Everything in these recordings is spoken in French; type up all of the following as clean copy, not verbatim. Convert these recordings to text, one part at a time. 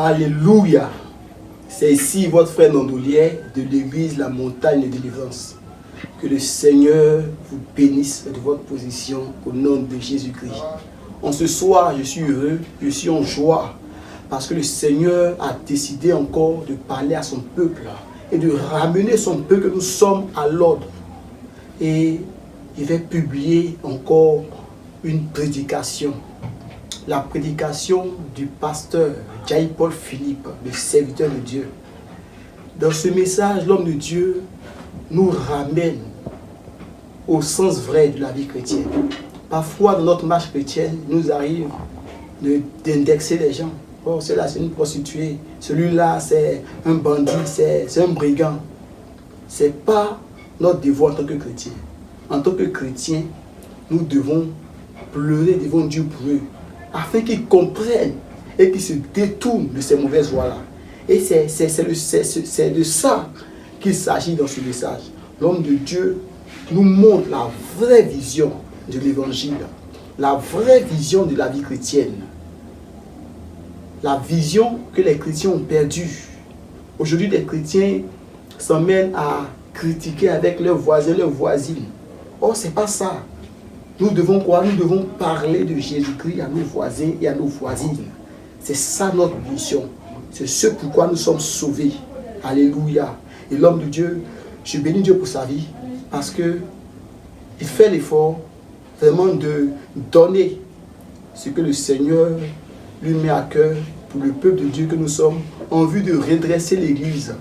Alléluia. C'est ici votre frère Nondolier de l'église La Montagne de Délivrance. Que le Seigneur vous bénisse de votre position au nom de Jésus-Christ. En ce soir, je suis heureux, je suis en joie parce que le Seigneur a décidé encore de parler à son peuple et de ramener son peuple que nous sommes à l'ordre. Et il va publier encore une prédication. La prédication du pasteur Jai-Paul Philippe, le serviteur de Dieu. Dans ce message, l'homme de Dieu nous ramène au sens vrai de la vie chrétienne. Parfois, dans notre marche chrétienne, il nous arrive d'indexer les gens. Oh, celui-là, c'est une prostituée. Celui-là, c'est un bandit, c'est un brigand. Ce n'est pas notre devoir en tant que chrétien. En tant que chrétien, nous devons pleurer devant Dieu pour eux, afin qu'ils comprennent et qu'ils se détournent de ces mauvaises voies-là. Et c'est de ça qu'il s'agit dans ce message. L'homme de Dieu nous montre la vraie vision de l'évangile, la vraie vision de la vie chrétienne, la vision que les chrétiens ont perdue. Aujourd'hui, les chrétiens s'en mêlent à critiquer avec leurs voisins, leurs voisines. Or, ce n'est pas ça. Nous devons quoi? Nous devons parler de Jésus-Christ à nos voisins et à nos voisines. C'est ça notre mission. C'est ce pourquoi nous sommes sauvés. Alléluia. Et l'homme de Dieu, je bénis Dieu pour sa vie parce que il fait l'effort vraiment de donner ce que le Seigneur lui met à cœur pour le peuple de Dieu que nous sommes en vue de redresser l'église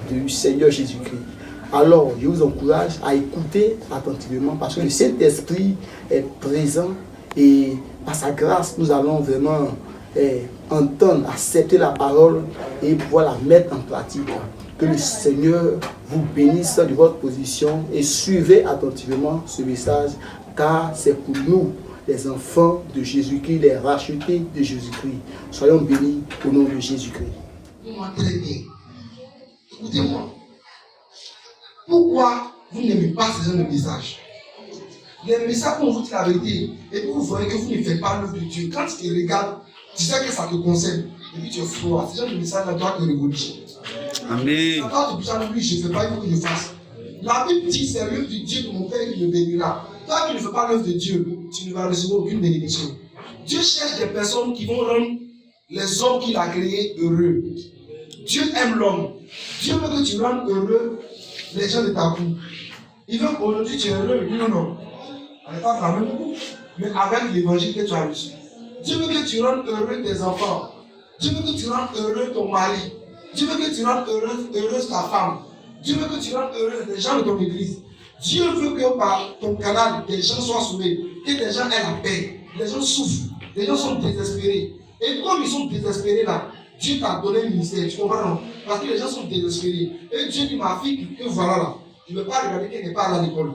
du Seigneur Jésus-Christ. Alors, je vous encourage à écouter attentivement parce que le Saint-Esprit est présent et par sa grâce, nous allons vraiment entendre, accepter la parole et pouvoir la mettre en pratique. Que le Seigneur vous bénisse de votre position et suivez attentivement ce message car c'est pour nous, les enfants de Jésus-Christ, les rachetés de Jésus-Christ. Soyons bénis au nom de Jésus-Christ. Très bien. Écoutez-moi. Pourquoi vous n'aimez pas ce genre de message? Les messages qu'on vous dit la vérité et puis vous voyez que vous ne faites pas l'œuvre de Dieu. Quand tu te regardes, tu sais que ça te concerne et puis tu es froid. Ce genre de message-là doit te révolutionner. Amen. Ça doit te dire, non, je ne fais pas, il faut que je fasse. La Bible dit, c'est l'œuvre de Dieu de mon Père qui le bénira. Toi qui ne fais pas l'œuvre de Dieu, tu ne vas recevoir aucune bénédiction. Dieu cherche des personnes qui vont rendre les hommes qu'il a créés heureux. Dieu aime l'homme. Dieu veut que tu rendes heureux les gens de ta cour. Il veut qu'aujourd'hui tu es heureux. Il dit non. On n'est pas dans le même coup, mais avec l'évangile que tu as reçu. Dieu veut que tu rendes heureux tes enfants. Dieu veut que tu rendes heureux ton mari. Dieu veut que tu rendes heureuse ta femme. Dieu veut que tu rendes heureux les gens de ton église. Dieu veut que par ton canal, des gens soient sauvés, que des gens aient la paix. Les gens souffrent, les gens sont désespérés. Et comme ils sont désespérés là, Dieu t'a donné le ministère, tu comprends non? Parce que les gens sont désespérés. Et Dieu dit, ma fille, que voilà là, je ne veux pas regarder qu'elle n'est pas allée à l'école.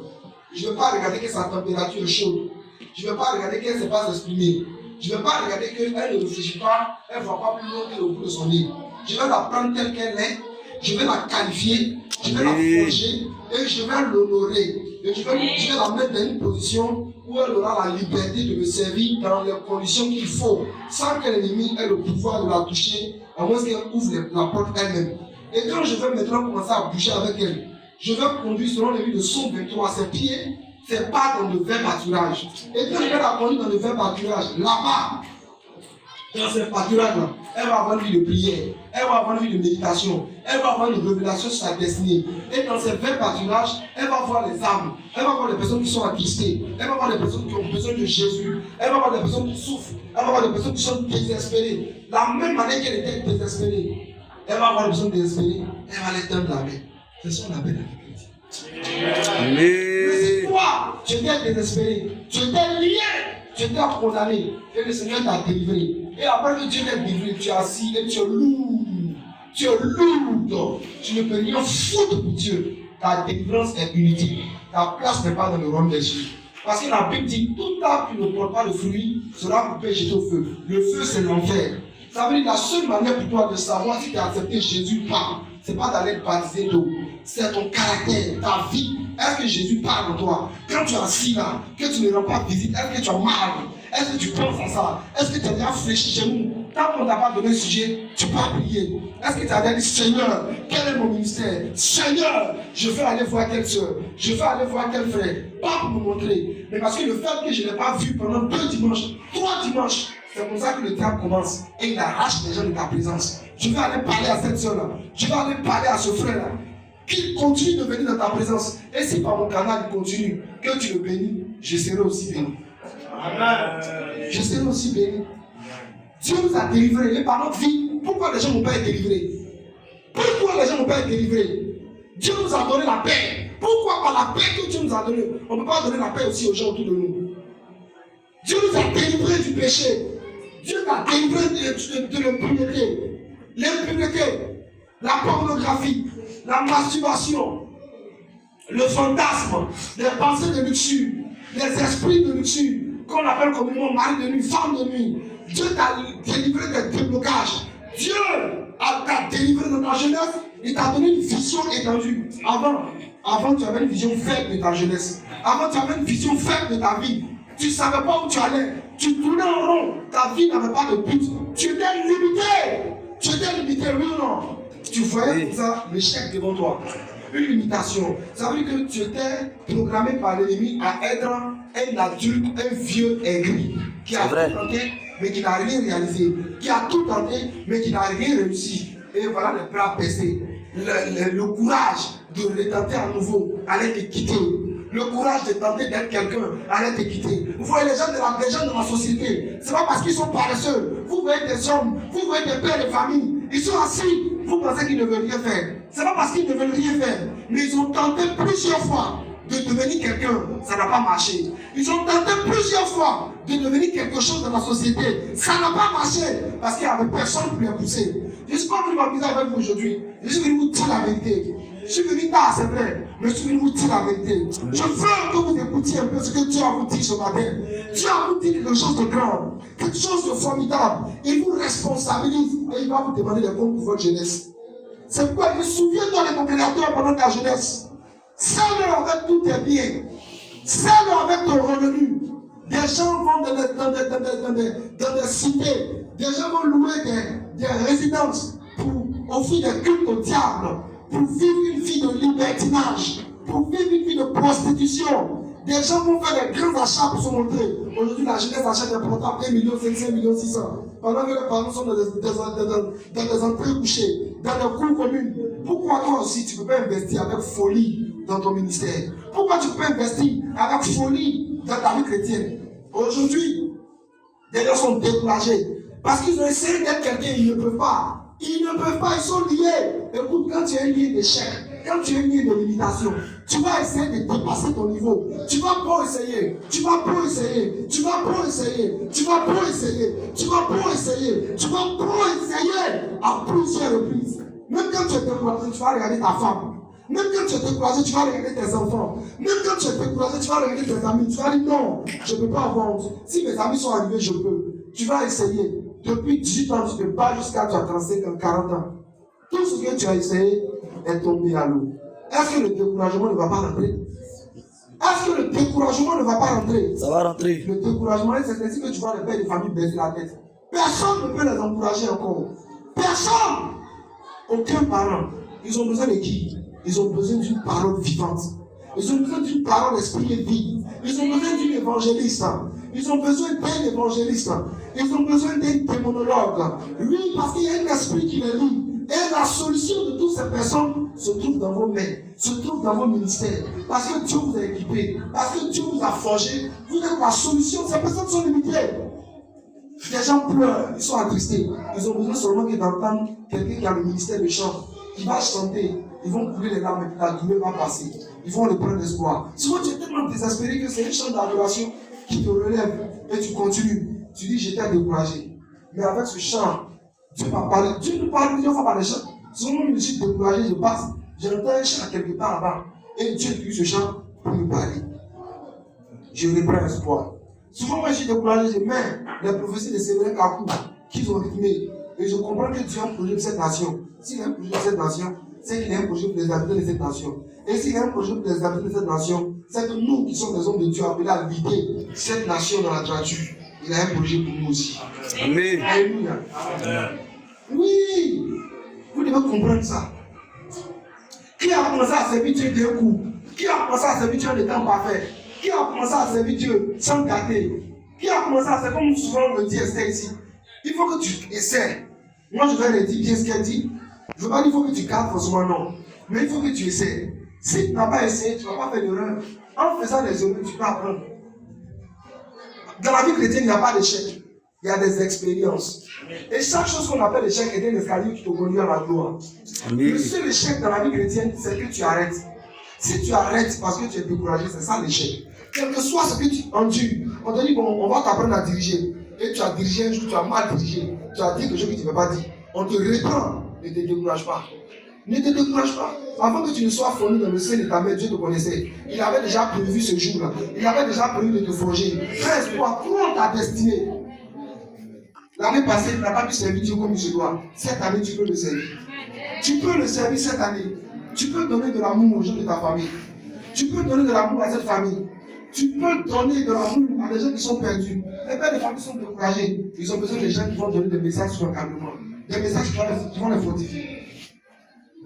Je ne veux pas regarder que sa température est chaude. Je ne veux pas regarder qu'elle ne sait pas s'exprimer. Je ne veux pas regarder qu'elle ne réfléchit pas, elle ne voit pas plus loin que le bout de son nez. Je vais la prendre telle qu'elle est, je vais la qualifier, je vais la forger et je vais l'honorer. Et je vais la mettre dans une position où elle aura la liberté de me servir dans les conditions qu'il faut, sans que l'ennemi ait le pouvoir de la toucher, à moins qu'elle ouvre la porte elle-même. Et quand je vais maintenant commencer à bouger avec elle, je vais conduire selon les livres de Somme 23 à ses pieds, c'est pas dans le vrai pâturage. Et quand je vais la conduire dans le vrai pâturage, là-bas, dans ce pâturage-là, elle va avoir une vie de prière, elle va avoir une vie de méditation, elle va avoir une révélation sur sa destinée. Et dans ce vrai pâturage, elle va voir les âmes, elle va voir les personnes qui sont attristées, elle va voir les personnes qui ont besoin de Jésus, elle va voir les personnes qui souffrent, elle va voir les personnes qui sont désespérées. La même manière qu'elle était désespérée, elle va voir les personnes désespérées, elle va les tendre la main. C'est ça la paix de la chrétienne. Mais si toi, tu étais désespéré, tu étais lié, tu étais condamné, et le Seigneur t'a délivré. Et après que Dieu t'a délivré, tu es assis et tu es lourd. Tu es lourd. Tu ne peux rien foutre pour Dieu. Ta délivrance est inutile. Ta place n'est pas dans le royaume des cieux. Parce que la Bible dit, tout arbre qui ne porte pas de fruits sera coupé et jeté au feu. Le feu, c'est l'enfer. Ça veut dire la seule manière pour toi de savoir si tu as accepté Jésus ou pas, c'est pas d'aller le baptiser d'eau. C'est ton caractère, ta vie. Est-ce que Jésus parle en toi? Quand tu es assis là, que tu ne rends pas visite, est-ce que tu as mal? Est-ce que tu penses à ça? Est-ce que tu as déjà fléchi chez nous? tant qu'on ne t'a pas donné le sujet, tu peux prier. Est-ce que tu as dit, Seigneur, quel est mon ministère? Seigneur, je veux aller voir telle soeur, je veux aller voir tel frère. Pas pour me montrer, mais parce que le fait que je ne l'ai pas vu pendant 2 dimanches, 3 dimanches, c'est comme ça que le diable commence. Et il arrache les gens de ta présence. Je vais aller parler à cette soeur-là. Je vais aller parler à ce frère-là. Qu'il continue de venir dans ta présence. Et si par mon canal il continue, que tu le bénis, je serai aussi béni. Amen. Je serai aussi béni. Dieu nous a délivrés. Et par notre vie, pourquoi les gens n'ont pas été délivrés? Pourquoi les gens n'ont pas été délivrés? Dieu nous a donné la paix. Pourquoi par la paix que Dieu nous a donnée, on ne peut pas donner la paix aussi aux gens autour de nous? Dieu nous a délivrés du péché. Dieu nous a délivrés de l'impureté. L'impureté, la pornographie, la masturbation, le fantasme, les pensées de luxure, les esprits de luxure, qu'on appelle communément mari de nuit, femme de nuit. Dieu t'a délivré des déblocages. Dieu t'a délivré dans ta jeunesse, il t'a donné une vision étendue. Avant, tu avais une vision faible de ta jeunesse. Avant, tu avais une vision faible de ta vie. Tu ne savais pas où tu allais. Tu tournais en rond. Ta vie n'avait pas de but. Tu étais limité. Tu étais limité, oui ou non? Tu voyais ça, l'échec devant toi. Une limitation. Ça veut dire que tu étais programmé par l'ennemi à être un adulte, un vieux aigri, qui a tout tenté, mais qui n'a rien réalisé. Qui a tout tenté, mais qui n'a rien réussi. Et voilà le plat baissé. Le courage de retenter à nouveau allait te quitter. Le courage de tenter d'être quelqu'un allait te quitter. Vous voyez les gens de la société, c'est pas parce qu'ils sont paresseux. Vous voyez des hommes, vous voyez des pères de famille, ils sont assis, vous pensez qu'ils ne veulent rien faire. C'est pas parce qu'ils ne veulent rien faire, mais ils ont tenté plusieurs fois de devenir quelqu'un, ça n'a pas marché. Ils ont tenté plusieurs fois de devenir quelque chose dans la société, ça n'a pas marché, parce qu'il n'y avait personne pour les pousser. Je ne suis pas venu m'amuser avec vous aujourd'hui, je suis venu vous dire la vérité. Je suis venu tard, c'est vrai, mais je suis venu vous dire la vérité. Je veux que vous écoutiez un peu ce que Dieu a vous dit ce matin. Dieu a vous dit quelque chose de grand, quelque chose de formidable. Il vous responsabilise et il va vous demander des comptes pour votre jeunesse. C'est pourquoi il souviens-toi de ton créateur pendant ta jeunesse. Sers-le avec tous tes biens. Sers-le avec ton revenu. Des gens vont dans des cités. Des gens vont louer des résidences pour offrir des cultes au diable. Pour vivre une vie de libertinage, pour vivre une vie de prostitution. Des gens vont faire des grands achats pour se montrer. Aujourd'hui, la jeunesse achète des portables 1 million 500, 1 million 600. Pendant que les parents sont dans des entrées couchées, dans des cours communes. Pourquoi toi aussi, tu ne peux pas investir avec folie dans ton ministère? Pourquoi tu ne peux pas investir avec folie dans ta vie chrétienne? Aujourd'hui, des gens sont découragés. Parce qu'ils ont essayé d'être quelqu'un, ils ne peuvent pas. Ils ne peuvent pas, ils sont liés. Écoute, quand tu es lié d'échec, quand tu es lié de limitation, tu vas essayer de dépasser ton niveau. Tu vas pas essayer. Tu vas pas essayer. Tu vas pas essayer. Tu vas pas essayer. Tu vas pas essayer. Tu vas pas essayer à plusieurs reprises. Même quand tu es découragé, tu vas regarder ta femme. Même quand tu es découragé, tu vas regarder tes enfants. Même quand tu es découragé, tu vas regarder tes amis. Tu vas dire non, je ne peux pas avoir honte. Si mes amis sont arrivés, je peux. Tu vas essayer. Depuis 18 ans, tu te bats jusqu'à tu as 35 ans, 40 ans. Tout ce que tu as essayé est tombé à l'eau. Est-ce que le découragement ne va pas rentrer? Est-ce que le découragement ne va pas rentrer? Ça va rentrer. Le découragement, c'est ainsi que tu vois les pères de famille baisser la tête. Personne ne peut les encourager encore. Personne. Aucun parent. Ils ont besoin de qui? Ils ont besoin d'une parole vivante. Ils ont besoin d'une parole esprit et vie. Ils ont besoin d'une évangéliste. Ils ont besoin d'un évangéliste. Ils ont besoin d'un démonologue. Oui, parce qu'il y a un esprit qui les lie. Et la solution de toutes ces personnes se trouve dans vos mains, se trouve dans vos ministères. Parce que Dieu vous a équipé, parce que Dieu vous a forgé. Vous êtes la solution. Ces personnes sont limitées. Les gens pleurent, ils sont attristés. Ils ont besoin seulement d'entendre quelqu'un qui a le ministère de chant, qui va chanter. Ils vont couler les larmes et la douleur va passer. Ils vont reprendre l'espoir. Souvent, tu es tellement désespéré que c'est un chant d'adoration qui te relève et tu continues. Tu dis, j'étais découragé. Mais avec ce chant, Dieu m'a parlé. Dieu nous parle plusieurs fois par les chants. Souvent, je suis découragé, je passe. J'entends un chant quelque part là-bas. Et Dieu utilise ce chant pour me parler. Je reprends l'espoir. Souvent, moi, je suis découragé, je mets les prophéties de Séverin Kakou qu'ils ont rythmé. Et je comprends que Dieu a un projet pour cette nation. S'il a un projet pour cette nation, c'est qu'il a un projet pour les habitants de cette nation. Et s'il a un projet pour les habitants de cette nation, c'est que nous qui sommes des hommes de Dieu appelés à guider cette nation dans la droiture. il a un projet pour nous aussi. Amen. Alléluia. Oui, vous devez comprendre ça. Qui a commencé à servir Dieu d'un coup? Qui a commencé à servir Dieu en étant parfait? Qui a commencé à servir Dieu sans gâter? Qui a commencé à servir, comme souvent le dit Esther ici? Il faut que tu essaies. Moi, je vais le dire bien ce qu'elle dit. Je ne veux pas dire qu'il faut que tu gardes forcément, non. Mais il faut que tu essaies. Si tu n'as pas essayé, tu ne vas pas faire d'erreur. En faisant des erreurs, tu peux apprendre. Dans la vie chrétienne, il n'y a pas d'échec. Il y a des expériences. Et chaque chose qu'on appelle échec est un escalier qui te conduit à la gloire. Le seul échec dans la vie chrétienne, c'est que tu arrêtes. Si tu arrêtes parce que tu es découragé, c'est ça l'échec. Quel que soit ce que tu endures, on te dit, bon, on va t'apprendre à diriger. Et tu as dirigé un jour, tu as mal dirigé. Tu as dit quelque chose que tu ne peux pas dire. On te reprend. Ne te décourage pas. Ne te décourage pas. Avant que tu ne sois formé dans le sein de ta mère, Dieu te connaissait. Il avait déjà prévu ce jour-là. Il avait déjà prévu de te forger. Fais espoir, prends ta destinée. L'année passée, tu n'as pas pu servir Dieu comme il se doit. Cette année, tu peux le servir. Tu peux le servir cette année. Tu peux donner de l'amour aux gens de ta famille. Tu peux donner de l'amour à cette famille. Tu peux donner de l'amour à des gens qui sont perdus. Les pères de famille sont découragés. Ils ont besoin de gens qui vont donner des messages sur l'encadrement. Des messages qui vont les fortifier.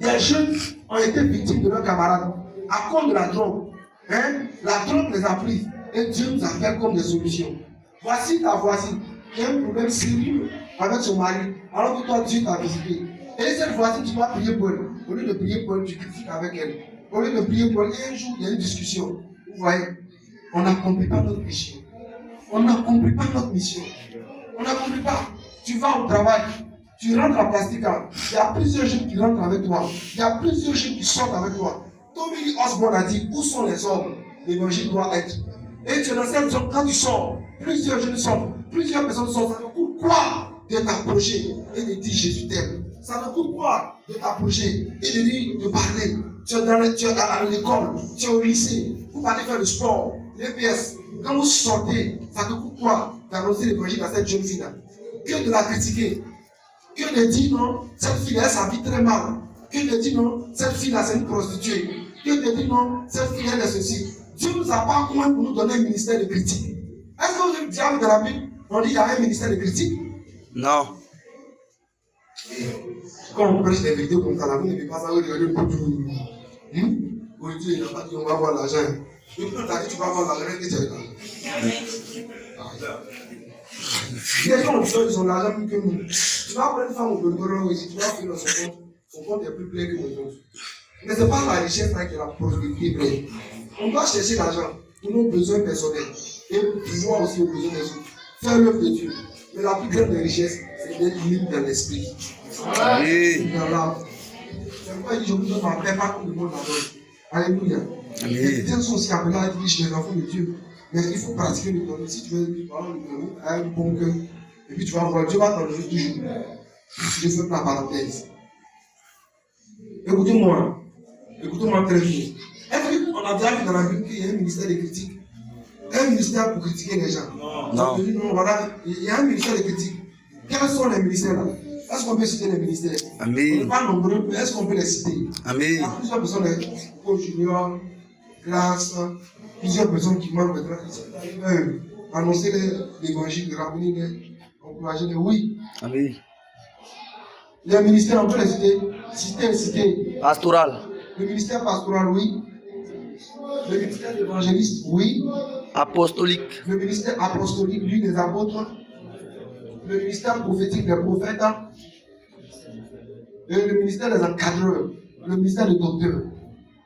Des jeunes ont été victimes de leurs camarades à cause de la drogue. La drogue les a pris et Dieu nous appelle comme des solutions. Voici ta voisine qui a un problème sérieux avec son mari, alors que toi Dieu t'a visité. Et cette voisine, tu dois prier pour elle. Au lieu de prier pour elle, tu critiques avec elle. Au lieu de prier pour elle, un jour il y a une discussion. Vous voyez, on n'accomplit pas notre mission. On n'accomplit pas notre mission. On n'accomplit pas. Tu vas au travail. Tu rentres à Plastica, il y a plusieurs jeunes qui rentrent avec toi. Il y a plusieurs jeunes qui sortent avec toi. Tommy Osborne a dit, où sont les hommes? L'évangile doit être. Et tu es dans cette zone, quand tu sors, plusieurs jeunes sortent, plusieurs personnes sortent. Ça te coûte quoi de t'approcher et de dire Jésus t'aime? Ça te coûte quoi de t'approcher et de dire, de parler? Tu es à l'école, tu es au lycée, vous partez faire le sport, l'EPS. Quand vous sortez, ça te coûte quoi d'annoncer l'évangile à cette jeune fille-là? Que de la critiquer. Que de dire non, cette fille-là, ça vit très mal. Que de dire non, cette fille-là, c'est une prostituée. Que de dire non, cette fille-là, est ceci. Dieu ne nous a pas moins pour nous donner un ministère de critique. Est-ce que vous avez déjà vu dans la Bible, on dit qu'il y a un ministère de critique? Non. Quand on prêche des vidéos comme ça, vous ne pouvez pas savoir regarder le coup de aujourd'hui, il n'a pas dit on va avoir l'argent. Et puis on t'a dit tu vas avoir l'argent et tu es là. Les gens ils ont l'argent plus que nous. Tu vas prendre une femme au bureau ici, tu vas faire dans son compte est plus plein que nos comptes. Mais ce n'est pas la richesse là qui est la prospérité. On doit chercher l'argent pour nos besoins personnels et pouvoir aussi aux besoins des autres. Faire l'œuvre de Dieu. Mais la plus grande des richesses, c'est d'être libre dans l'esprit. Oui. Dans l'âme. C'est pourquoi il dit je vous donne ma paix, pas comme le monde la donne. Alléluia. Les chrétiens sont aussi appelés à être riches, les enfants de Dieu. Mais il faut pratiquer le don. Si tu veux parler de don, à un bon cœur, et puis tu vas voir, Dieu va t'enlever toujours. Je fais la parenthèse. Écoutez-moi très bien. Est-ce qu'on a déjà vu dans la Bible qu'il y a un ministère de critique? Un ministère pour critiquer les gens? Non. Non, voilà, il y a un ministère de critique. Quels sont les ministères là? Est-ce qu'on peut citer les ministères? Amen. On n'est pas nombreux, mais est-ce qu'on peut les citer? Amen. Il y a plusieurs personnes, les coachs juniors, classes, plusieurs personnes qui manquent maintenant. Ils peuvent annoncer l'évangile, de ramener, encourager les oui. Amen. Les ministères, on peut les citer. Citer. Pastoral. Le ministère pastoral, oui. Le ministère d'évangéliste, oui. Apostolique. Le ministère apostolique, lui, des apôtres. Le ministère prophétique des prophètes. Et le ministère des encadreurs. Le ministère des docteurs.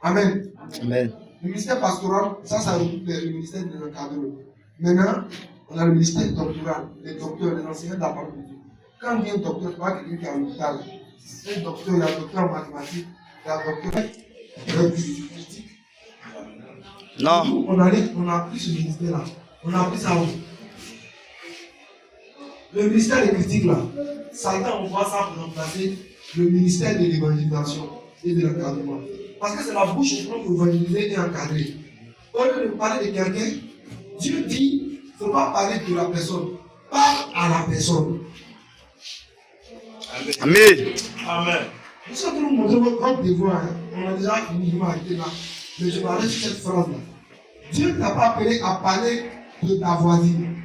Amen. Amen. Le ministère pastoral, ça regroupe le ministère des encadreurs. Maintenant, on a le ministère doctoral, les docteurs, les enseignants de la parole de Dieu. Quand on dit un docteur, c'est pas quelqu'un qui est à l'hôpital. Un docteur, il y a un docteur en mathématiques, il y a un docteur en physique. Non. On a appris ce ministère-là. On a appris ça où? Le ministère des critiques là, Satan, on voit ça pour remplacer le ministère de l'évangélisation et de l'encadrement. Parce que c'est la bouche pour évangéliser et encadrer. Au lieu de parler de quelqu'un, Dieu dit, il ne faut pas parler de la personne, parle à la personne. Amen. Amen. Nous sommes nous montrer votre devoir. On a déjà fini, je vais arrêter là. Mais je vais arrêter sur cette phrase là. Dieu ne t'a pas appelé à parler de ta voisine.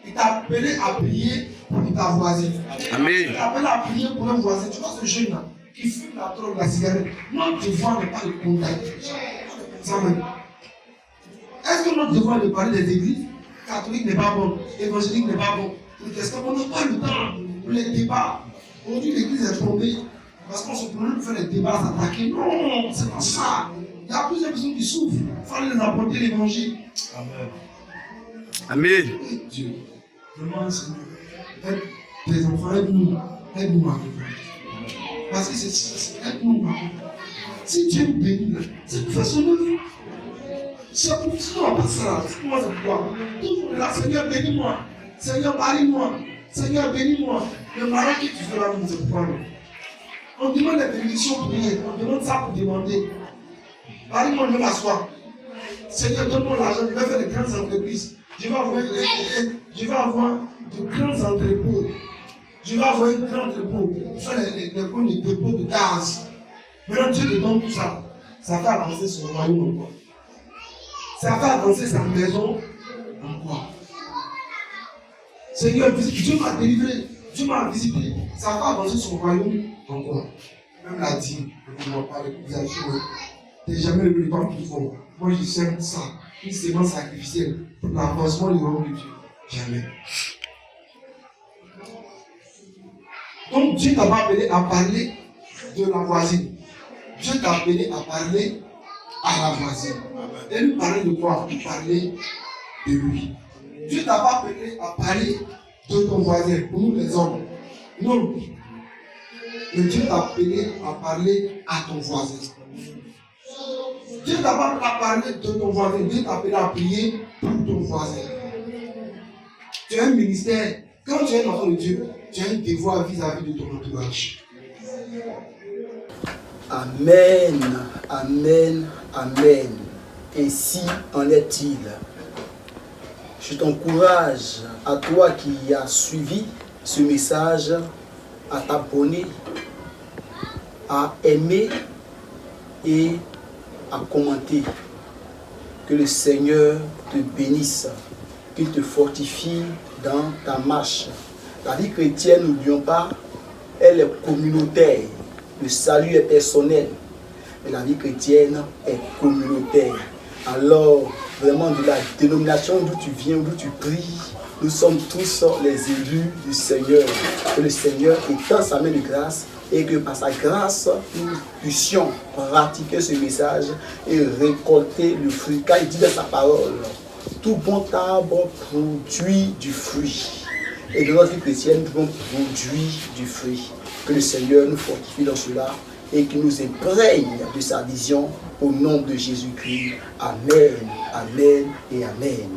Il t'a appelé à prier pour ta voisine. Amen. Il t'a appelé à prier pour un voisin. Tu vois ce jeune-là qui fume la drogue, la cigarette. Notre devoir n'est pas de condamner. Amen. Est-ce que notre devoir est de parler des églises? Catholique n'est pas bon, évangélique n'est pas bon. On n'a pas le temps pour les débats. Aujourd'hui, l'église est tombée parce qu'on se promène pour faire des débats, s'attaquer. Non, c'est pas ça. Il y a plusieurs personnes qui souffrent. Il fallait les apporter l'évangile. Amen. Amen. Dieu, vraiment, Seigneur, aide tes enfants, aide-nous. Aide-nous à vivre. Parce que c'est aide-nous à vivre. Si Dieu nous bénit, c'est pour faire son œuvre. C'est pour ça, pas ça. C'est moi, c'est pourquoi. Toujours là, Seigneur, bénis-moi. Seigneur, marie-moi. Seigneur, bénis-moi. Le mari que tu fais là, c'est pourquoi. On demande la bénédiction pour rien. On demande ça pour demander. Marie-moi, je vais m'asseoir. Seigneur, donne-moi l'argent. Je vais faire des grandes entreprises. Je vais avoir de grands entrepôts. Je vais avoir un grand entrepôt. Faire les dépôts de gaz. Maintenant, Dieu te donne tout ça. Ça fait avancer son royaume encore. Ça va avancer sa maison en quoi? Seigneur, Dieu m'a délivré, Dieu m'a visité. Ça va avancer son royaume en quoi? Même la dîme, ne ne pas exagérer. Tu n'es jamais le plus grand qu'il faut. Moi, je sème ça, une sémence sacrificielle pour l'avancement du royaume de Dieu. Jamais. Donc, Dieu t'a pas appelé à parler de la voisine. Dieu t'a appelé à parler à la voisine. Et lui parler de quoi? Lui parler de lui. Dieu t'a pas appelé à parler de ton voisin, pour nous les hommes. Non. Mais Dieu t'a appelé à parler à ton voisin. Dieu t'a pas appelé à parler de ton voisin. Dieu t'a appelé à prier pour ton voisin. Tu as un ministère. Quand tu es un enfant de Dieu, tu as un devoir vis-à-vis de ton entourage. Amen, amen, amen. Ainsi en est-il. Je t'encourage, à toi qui as suivi ce message, à t'abonner, à aimer et à commenter. Que le Seigneur te bénisse, qu'il te fortifie dans ta marche. La vie chrétienne, n'oublions pas, elle est communautaire. Le salut est personnel, mais la vie chrétienne est communautaire. Alors, vraiment, de la dénomination d'où tu viens, d'où tu pries, nous sommes tous les élus du Seigneur. Que le Seigneur étend sa main de grâce et que par sa grâce, nous puissions pratiquer ce message et récolter le fruit. Car il dit dans sa parole, tout bon arbre produit du fruit. Et dans notre vie chrétienne, nous devons produire du fruit. Que le Seigneur nous fortifie dans cela et qu'il nous imprègne de sa vision au nom de Jésus-Christ. Amen, amen et amen.